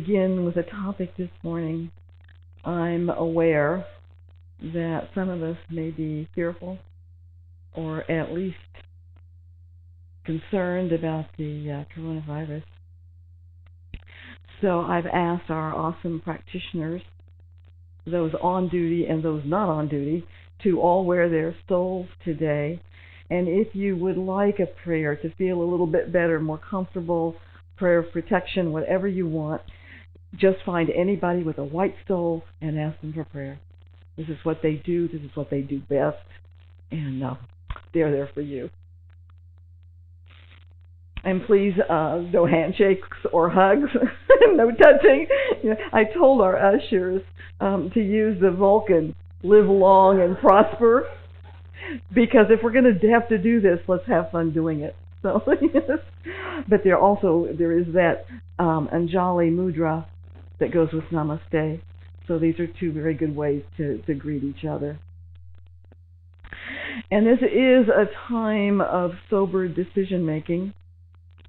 begin with a topic this morning. I'm aware that some of us may be fearful or at least concerned about the coronavirus. So I've asked our awesome practitioners, those on duty and those not on duty, to all wear their stoles today. And if you would like a prayer to feel a little bit better, more comfortable, prayer of protection, whatever you want, just find anybody with a white stole and ask them for prayer. This is what they do. This is what they do best. And they're there for you. And please, no handshakes or hugs, no touching. I told our ushers to use the Vulcan, live long and prosper, because if we're going to have to do this, let's have fun doing it. So, yes. But there is that Anjali Mudra that goes with Namaste. So these are two very good ways to greet each other. And this is a time of sober decision making.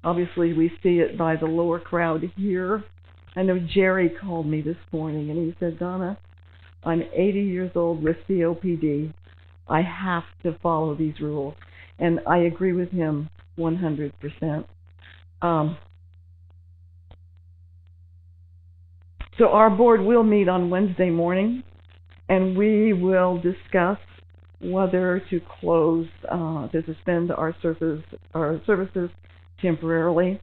Obviously, we see it by the lower crowd here. I know Jerry called me this morning and he said, Donna, I'm 80 years old with COPD. I have to follow these rules. And I agree with him 100%. So our board will meet on Wednesday morning, and we will discuss whether to to suspend our services temporarily.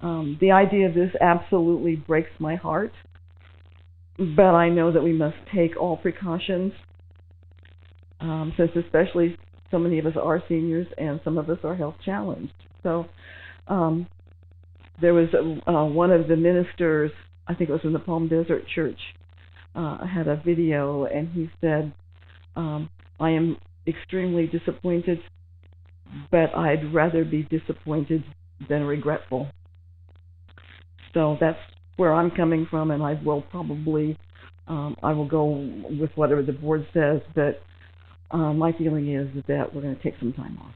The idea of this absolutely breaks my heart, but I know that we must take all precautions, since especially so many of us are seniors and some of us are health challenged. So there was one of the ministers, I think it was in the Palm Desert Church, had a video, and he said, I am extremely disappointed, but I'd rather be disappointed than regretful. So that's where I'm coming from, and I will probably, I will go with whatever the board says, but my feeling is that we're going to take some time off.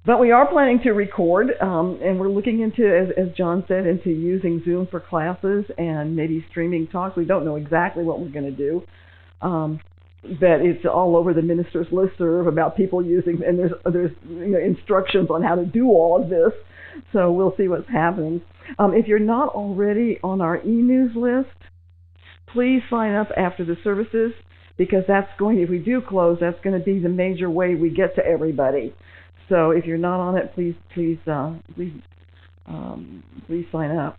But we are planning to record, and we're looking into, as John said, into using Zoom for classes and maybe streaming talks. We don't know exactly what we're going to do, but it's all over the minister's listserv about people using, and there's instructions on how to do all of this. So we'll see what's happening. If you're not already on our e-news list, please sign up after the services, because if we do close, that's going to be the major way we get to everybody. So if you're not on it, please sign up.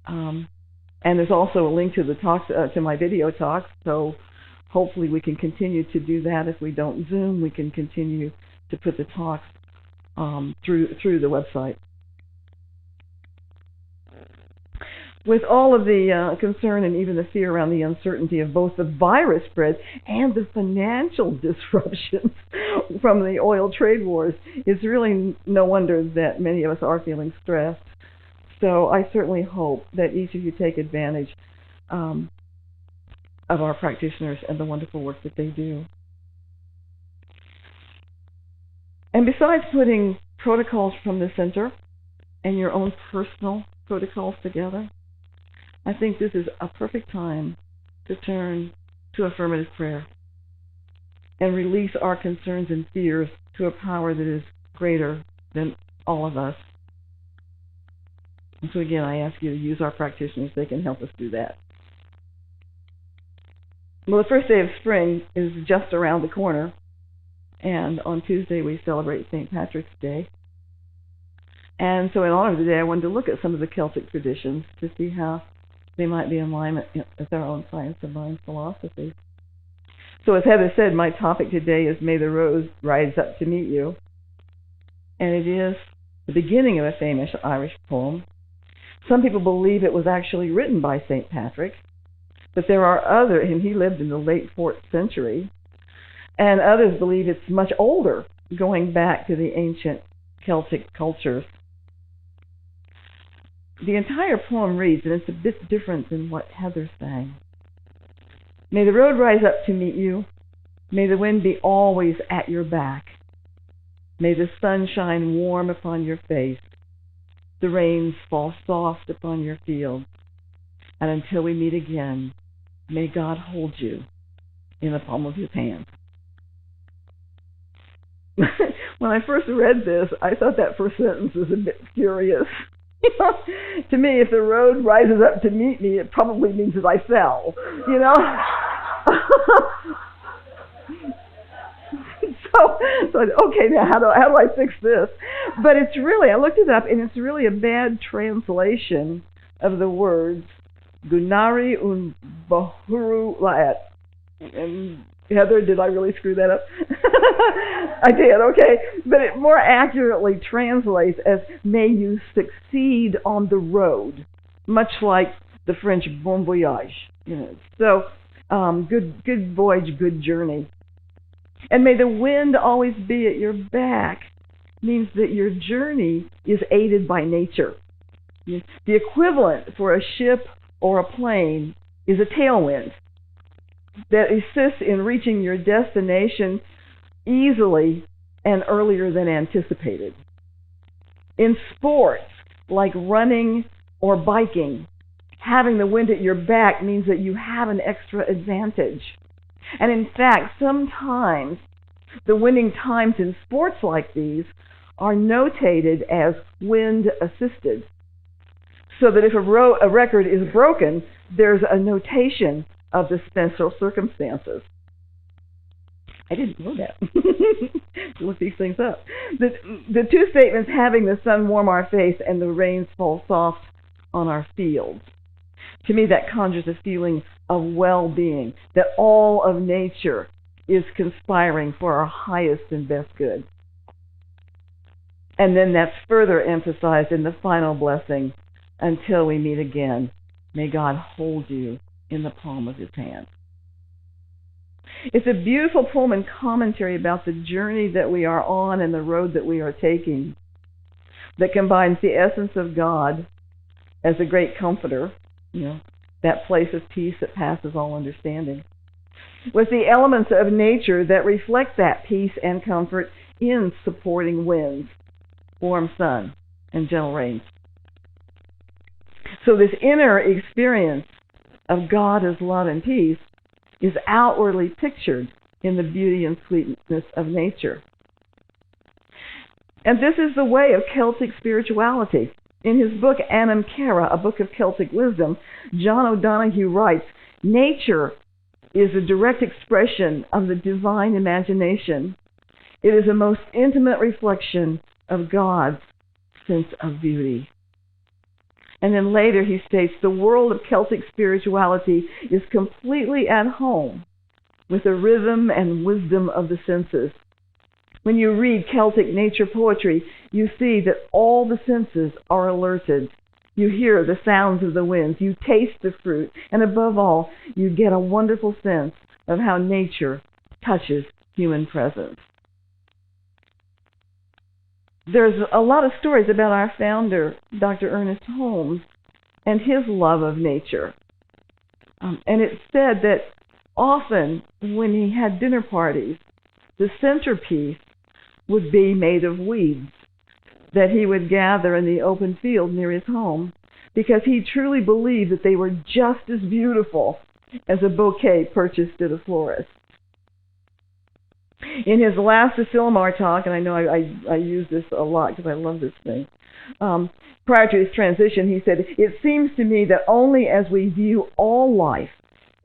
And there's also a link to the talks, to my video talks. So hopefully we can continue to do that. If we don't Zoom, we can continue to put the talks through the website. With all of the concern and even the fear around the uncertainty of both the virus spread and the financial disruptions from the oil trade wars, it's really no wonder that many of us are feeling stressed. So I certainly hope that each of you take advantage of our practitioners and the wonderful work that they do. And besides putting protocols from the center and your own personal protocols together, I think this is a perfect time to turn to affirmative prayer and release our concerns and fears to a power that is greater than all of us. And so again, I ask you to use our practitioners. They can help us do that. Well, the first day of spring is just around the corner, and on Tuesday we celebrate St. Patrick's Day. And so in honor of the day, I wanted to look at some of the Celtic traditions to see how they might be in alignment with our own science of mind philosophy. So as Heather said, my topic today is May the Rose Rise Up to Meet You. And it is the beginning of a famous Irish poem. Some people believe it was actually written by St. Patrick, but there are and he lived in the late 4th century, and others believe it's much older, going back to the ancient Celtic cultures. The entire poem reads, and it's a bit different than what Heather sang. May the road rise up to meet you. May the wind be always at your back. May the sun shine warm upon your face. the rains fall soft upon your fields. And until we meet again, may God hold you in the palm of his hand. When I first read this, I thought that first sentence was a bit curious. To me, if the road rises up to meet me, it probably means that I fell, So okay, now how do I fix this? But it's really, I looked it up, and it's really a bad translation of the words Gunari un Bahuru Laat. And Heather, did I really screw that up? I did, okay. But it more accurately translates as may you succeed on the road, much like the French bon voyage. So good voyage, good journey. And may the wind always be at your back means that your journey is aided by nature. The equivalent for a ship or a plane is a tailwind that assists in reaching your destination easily and earlier than anticipated. In sports like running or biking, having the wind at your back means that you have an extra advantage. And in fact, sometimes the winning times in sports like these are notated as wind assisted. So that if a record is broken, there's a notation of the special circumstances. I didn't know that. Look these things up. The two statements, having the sun warm our face and the rains fall soft on our fields. To me, that conjures a feeling of well-being, that all of nature is conspiring for our highest and best good. And then that's further emphasized in the final blessing, until we meet again, may God hold you in the palm of his hand. It's a beautiful poem and commentary about the journey that we are on and the road that we are taking that combines the essence of God as a great comforter, that place of peace that passes all understanding, with the elements of nature that reflect that peace and comfort in supporting winds, warm sun, and gentle rains. So this inner experience of God as love and peace is outwardly pictured in the beauty and sweetness of nature. And this is the way of Celtic spirituality. In his book, Anam Cara, a book of Celtic wisdom, John O'Donohue writes, nature is a direct expression of the divine imagination. It is a most intimate reflection of God's sense of beauty. And then later he states, the world of Celtic spirituality is completely at home with the rhythm and wisdom of the senses. When you read Celtic nature poetry, you see that all the senses are alerted. You hear the sounds of the winds, you taste the fruit, and above all, you get a wonderful sense of how nature touches human presence. There's a lot of stories about our founder, Dr. Ernest Holmes, and his love of nature. And it's said that often when he had dinner parties, the centerpiece would be made of weeds that he would gather in the open field near his home, because he truly believed that they were just as beautiful as a bouquet purchased at a florist. In his last Asilomar talk, and I know I use this a lot because I love this thing, prior to his transition, he said, it seems to me that only as we view all life,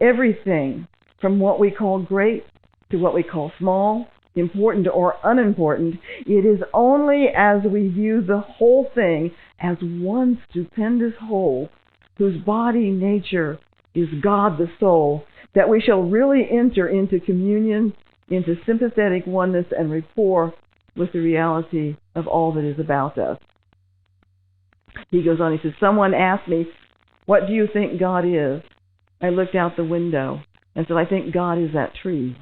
everything from what we call great to what we call small, important or unimportant, it is only as we view the whole thing as one stupendous whole, whose body, nature, is God the soul, that we shall really enter into communion, into sympathetic oneness and rapport with the reality of all that is about us. He goes on, he says, someone asked me, what do you think God is? I looked out the window and said, I think God is that tree.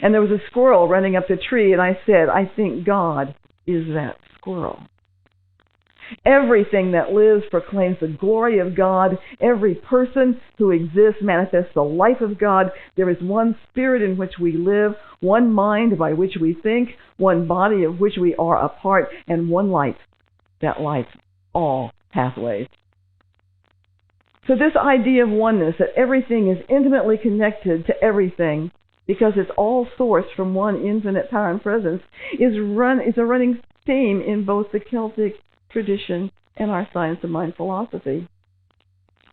And there was a squirrel running up the tree, and I said, I think God is that squirrel. Everything that lives proclaims the glory of God. Every person who exists manifests the life of God. There is one spirit in which we live, one mind by which we think, one body of which we are a part, and one light that lights all pathways. So this idea of oneness, that everything is intimately connected to everything because it's all sourced from one infinite power and presence, is a running theme in both the Celtic tradition and our science of mind philosophy.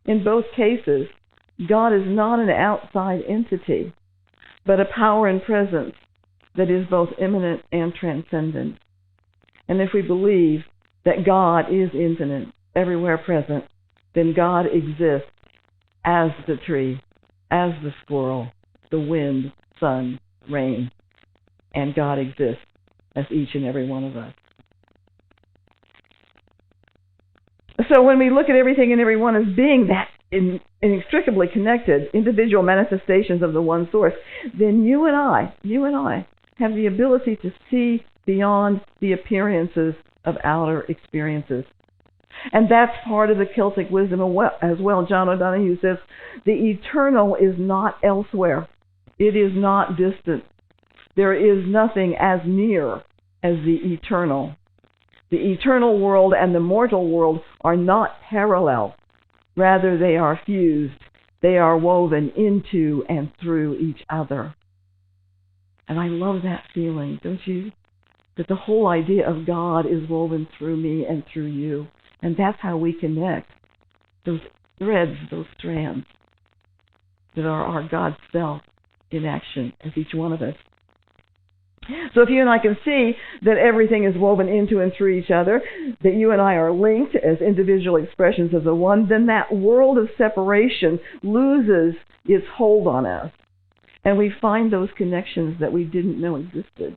In both cases, God is not an outside entity, but a power and presence that is both immanent and transcendent. And if we believe that God is infinite, everywhere present, then God exists as the tree, as the squirrel, the wind, sun, rain, and God exists as each and every one of us. So when we look at everything and everyone as being that inextricably connected individual manifestations of the one source, then you and I have the ability to see beyond the appearances of outer experiences. And that's part of the Celtic wisdom as well. John O'Donohue says, the eternal is not elsewhere. It is not distant. There is nothing as near as the eternal. The eternal world and the mortal world are not parallel. Rather, they are fused. They are woven into and through each other. And I love that feeling, don't you? That the whole idea of God is woven through me and through you. And that's how we connect. Those threads, those strands that are our God self in action as each one of us. So if you and I can see that everything is woven into and through each other, that you and I are linked as individual expressions of the one, then that world of separation loses its hold on us. And we find those connections that we didn't know existed.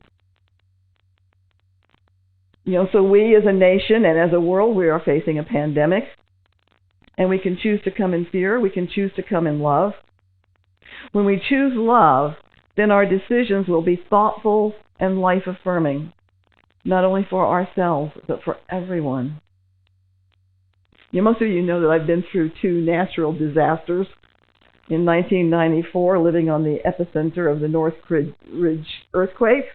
So we as a nation and as a world, we are facing a pandemic. And we can choose to come in fear. We can choose to come in love. When we choose love, then our decisions will be thoughtful and life-affirming, not only for ourselves, but for everyone. Most of you know that I've been through 2 natural disasters. In 1994, living on the epicenter of the North Ridge earthquake,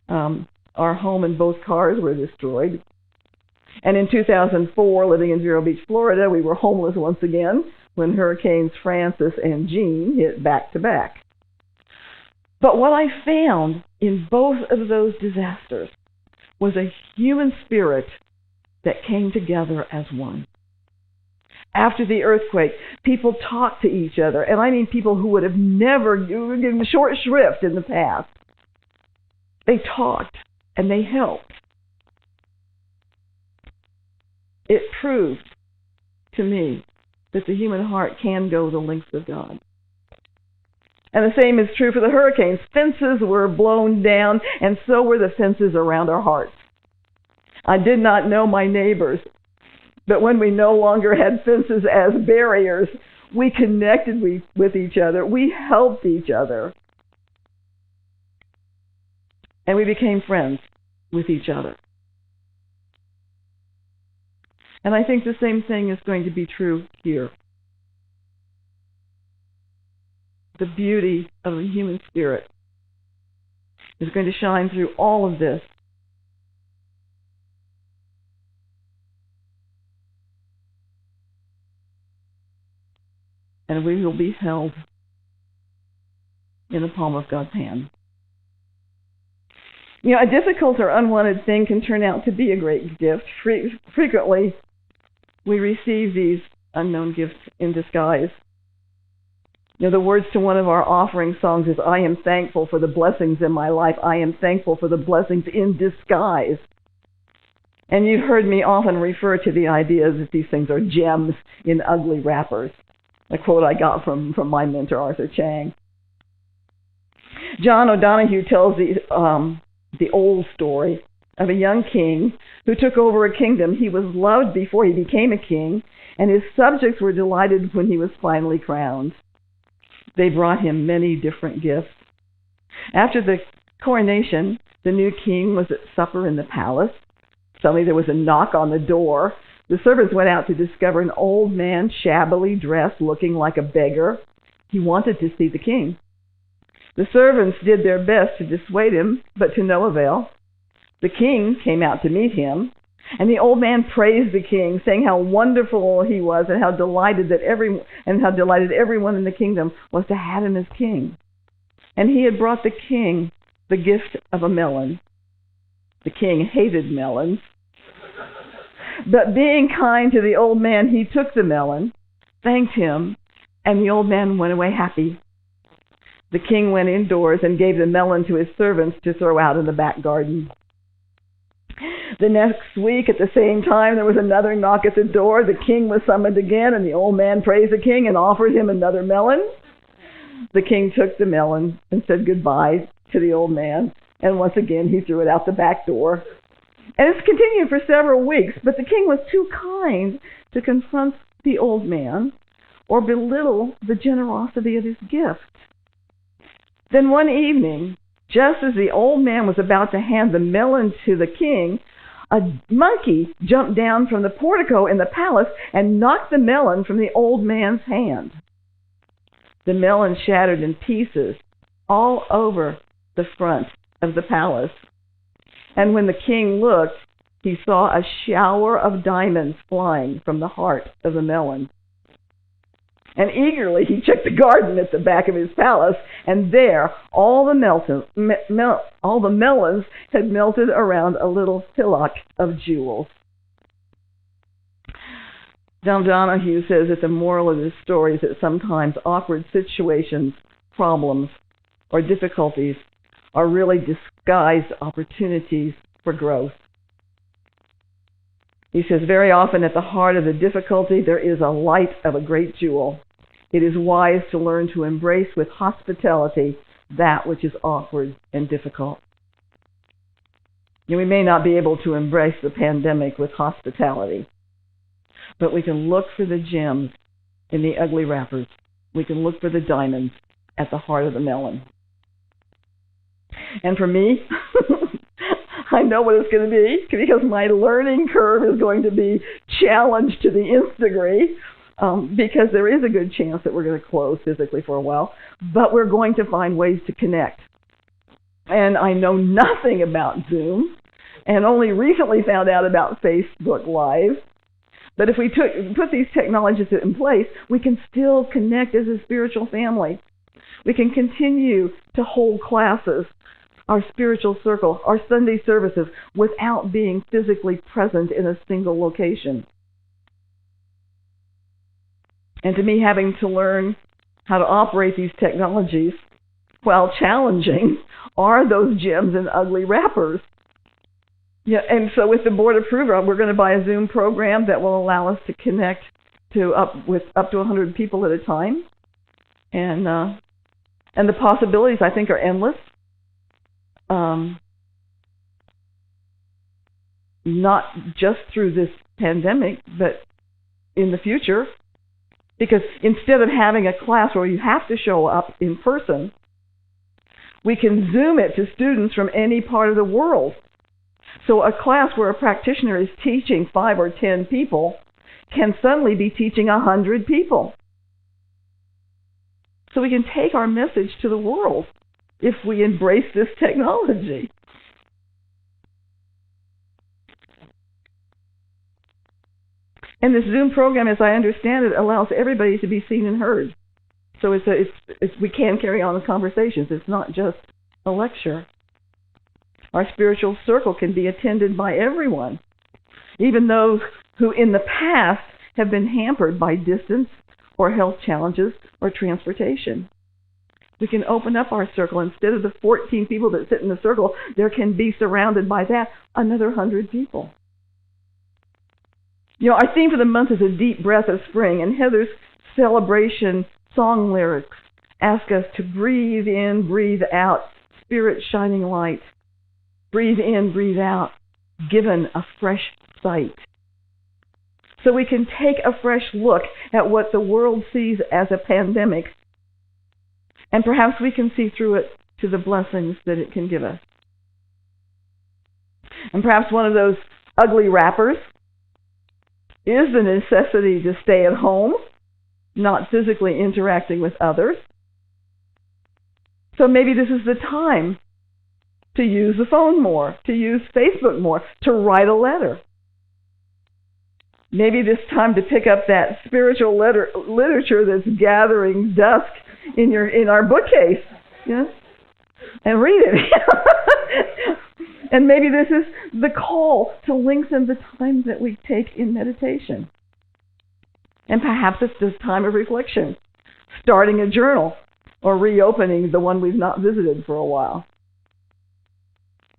our home and both cars were destroyed. And in 2004, living in Vero Beach, Florida, we were homeless once again when Hurricanes Francis and Jean hit back to back. But what I found in both of those disasters was a human spirit that came together as one. After the earthquake, people talked to each other, and I mean people who would have never given short shrift in the past. They talked and they helped. It proved to me that the human heart can go the lengths of God. And the same is true for the hurricanes. Fences were blown down, and so were the fences around our hearts. I did not know my neighbors, but when we no longer had fences as barriers, we connected with each other. We helped each other. And we became friends with each other. And I think the same thing is going to be true here. The beauty of the human spirit is going to shine through all of this. And we will be held in the palm of God's hand. A difficult or unwanted thing can turn out to be a great gift. Frequently, we receive these unknown gifts in disguise. The words to one of our offering songs is, I am thankful for the blessings in my life. I am thankful for the blessings in disguise. And you've heard me often refer to the idea that these things are gems in ugly wrappers. A quote I got from my mentor, Arthur Chang. John O'Donohue tells the old story of a young king who took over a kingdom. He was loved before he became a king, and his subjects were delighted when he was finally crowned. They brought him many different gifts. After the coronation, the new king was at supper in the palace. Suddenly there was a knock on the door. The servants went out to discover an old man, shabbily dressed, looking like a beggar. He wanted to see the king. The servants did their best to dissuade him, but to no avail. The king came out to meet him, And the old man praised the king, saying how wonderful he was and how delighted everyone in the kingdom was to have him as king. And he had brought the king the gift of a melon. The king hated melons. But being kind to the old man, he took the melon, thanked him, and the old man went away happy. The king went indoors and gave the melon to his servants to throw out in the back garden. The next week, at the same time, there was another knock at the door. The king was summoned again, and the old man praised the king and offered him another melon. The king took the melon and said goodbye to the old man, and once again he threw it out the back door. And it's continued for several weeks, but the king was too kind to confront the old man or belittle the generosity of his gift. Then one evening, just as the old man was about to hand the melon to the king, a monkey jumped down from the portico in the palace and knocked the melon from the old man's hand. The melon shattered in pieces all over the front of the palace. And when the king looked, he saw a shower of diamonds flying from the heart of the melon. And eagerly he checked the garden at the back of his palace, and there all the melons had melted around a little hillock of jewels. John Donahue says that the moral of this story is that sometimes awkward situations, problems, or difficulties are really disguised opportunities for growth. He says, very often at the heart of the difficulty there is a light of a great jewel. It is wise to learn to embrace with hospitality that which is awkward and difficult. We may not be able to embrace the pandemic with hospitality, but we can look for the gems in the ugly wrappers. We can look for the diamonds at the heart of the melon. And for me, I know what it's going to be, because my learning curve is going to be challenged to the nth degree, because there is a good chance that we're going to close physically for a while, but we're going to find ways to connect. And I know nothing about Zoom, and only recently found out about Facebook Live. But if we put these technologies in place, we can still connect as a spiritual family. We can continue to hold classes, our spiritual circle, our Sunday services, without being physically present in a single location. And to me, having to learn how to operate these technologies, while challenging, are those gems in ugly wrappers. Yeah, and so with the board approval, we're going to buy a Zoom program that will allow us to connect with up to 100 people at a time. And the possibilities, I think, are endless. Not just through this pandemic, but in the future. Because instead of having a class where you have to show up in person, we can Zoom it to students from any part of the world. So a class where a practitioner is teaching 5 or 10 people can suddenly be teaching 100 people. So we can take our message to the world if we embrace this technology. And this Zoom program, as I understand it, allows everybody to be seen and heard. So we can carry on the conversations. It's not just a lecture. Our spiritual circle can be attended by everyone, even those who in the past have been hampered by distance or health challenges or transportation. We can open up our circle. Instead of the 14 people that sit in the circle, there can be surrounded by that another 100 people. Our theme for the month is a deep breath of spring, and Heather's celebration song lyrics ask us to breathe in, breathe out, spirit shining light. Breathe in, breathe out, given a fresh sight. So we can take a fresh look at what the world sees as a pandemic, and perhaps we can see through it to the blessings that it can give us. And perhaps one of those ugly wrappers is the necessity to stay at home, not physically interacting with others. So maybe this is the time to use the phone more, to use Facebook more, to write a letter, Maybe this time to pick up that spiritual literature that's gathering dust in our bookcase, yes, and read it. And maybe this is the call to lengthen the time that we take in meditation. And perhaps it's this time of reflection, starting a journal or reopening the one we've not visited for a while.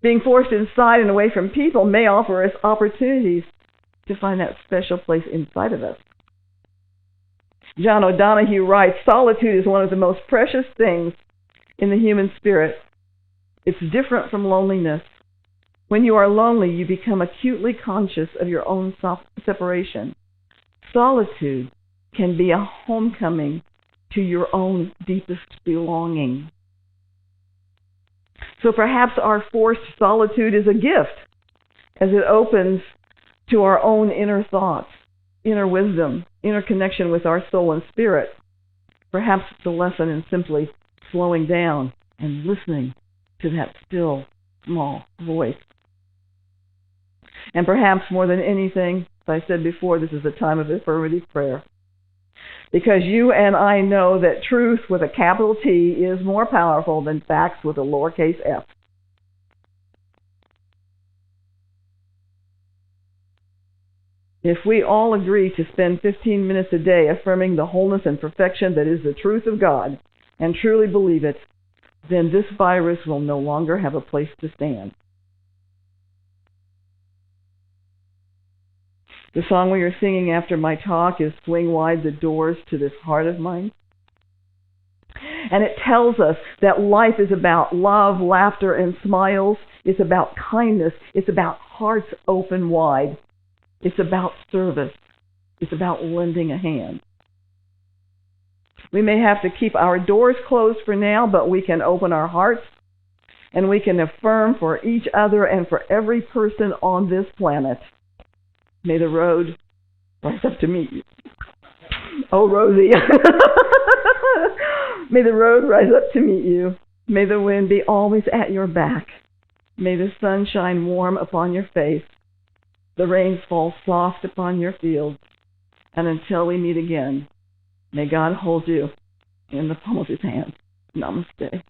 Being forced inside and away from people may offer us opportunities to find that special place inside of us. John O'Donohue writes, solitude is one of the most precious things in the human spirit. It's different from loneliness. When you are lonely, you become acutely conscious of your own separation. Solitude can be a homecoming to your own deepest belonging. So perhaps our forced solitude is a gift as it opens to our own inner thoughts, inner wisdom, inner connection with our soul and spirit. Perhaps it's a lesson in simply slowing down and listening to that still, small voice. And perhaps more than anything, as I said before, this is a time of affirmative prayer. Because you and I know that truth with a capital T is more powerful than facts with a lowercase f. If we all agree to spend 15 minutes a day affirming the wholeness and perfection that is the truth of God and truly believe it, then this virus will no longer have a place to stand. The song we are singing after my talk is Swing Wide the Doors to This Heart of Mine. And it tells us that life is about love, laughter, and smiles. It's about kindness. It's about hearts open wide. It's about service. It's about lending a hand. We may have to keep our doors closed for now, but we can open our hearts and we can affirm for each other and for every person on this planet. May the road rise up to meet you. Oh, Rosie. May the road rise up to meet you. May the wind be always at your back. May the sun shine warm upon your face. The rains fall soft upon your fields. And until we meet again, may God hold you in the palm of his hand. Namaste.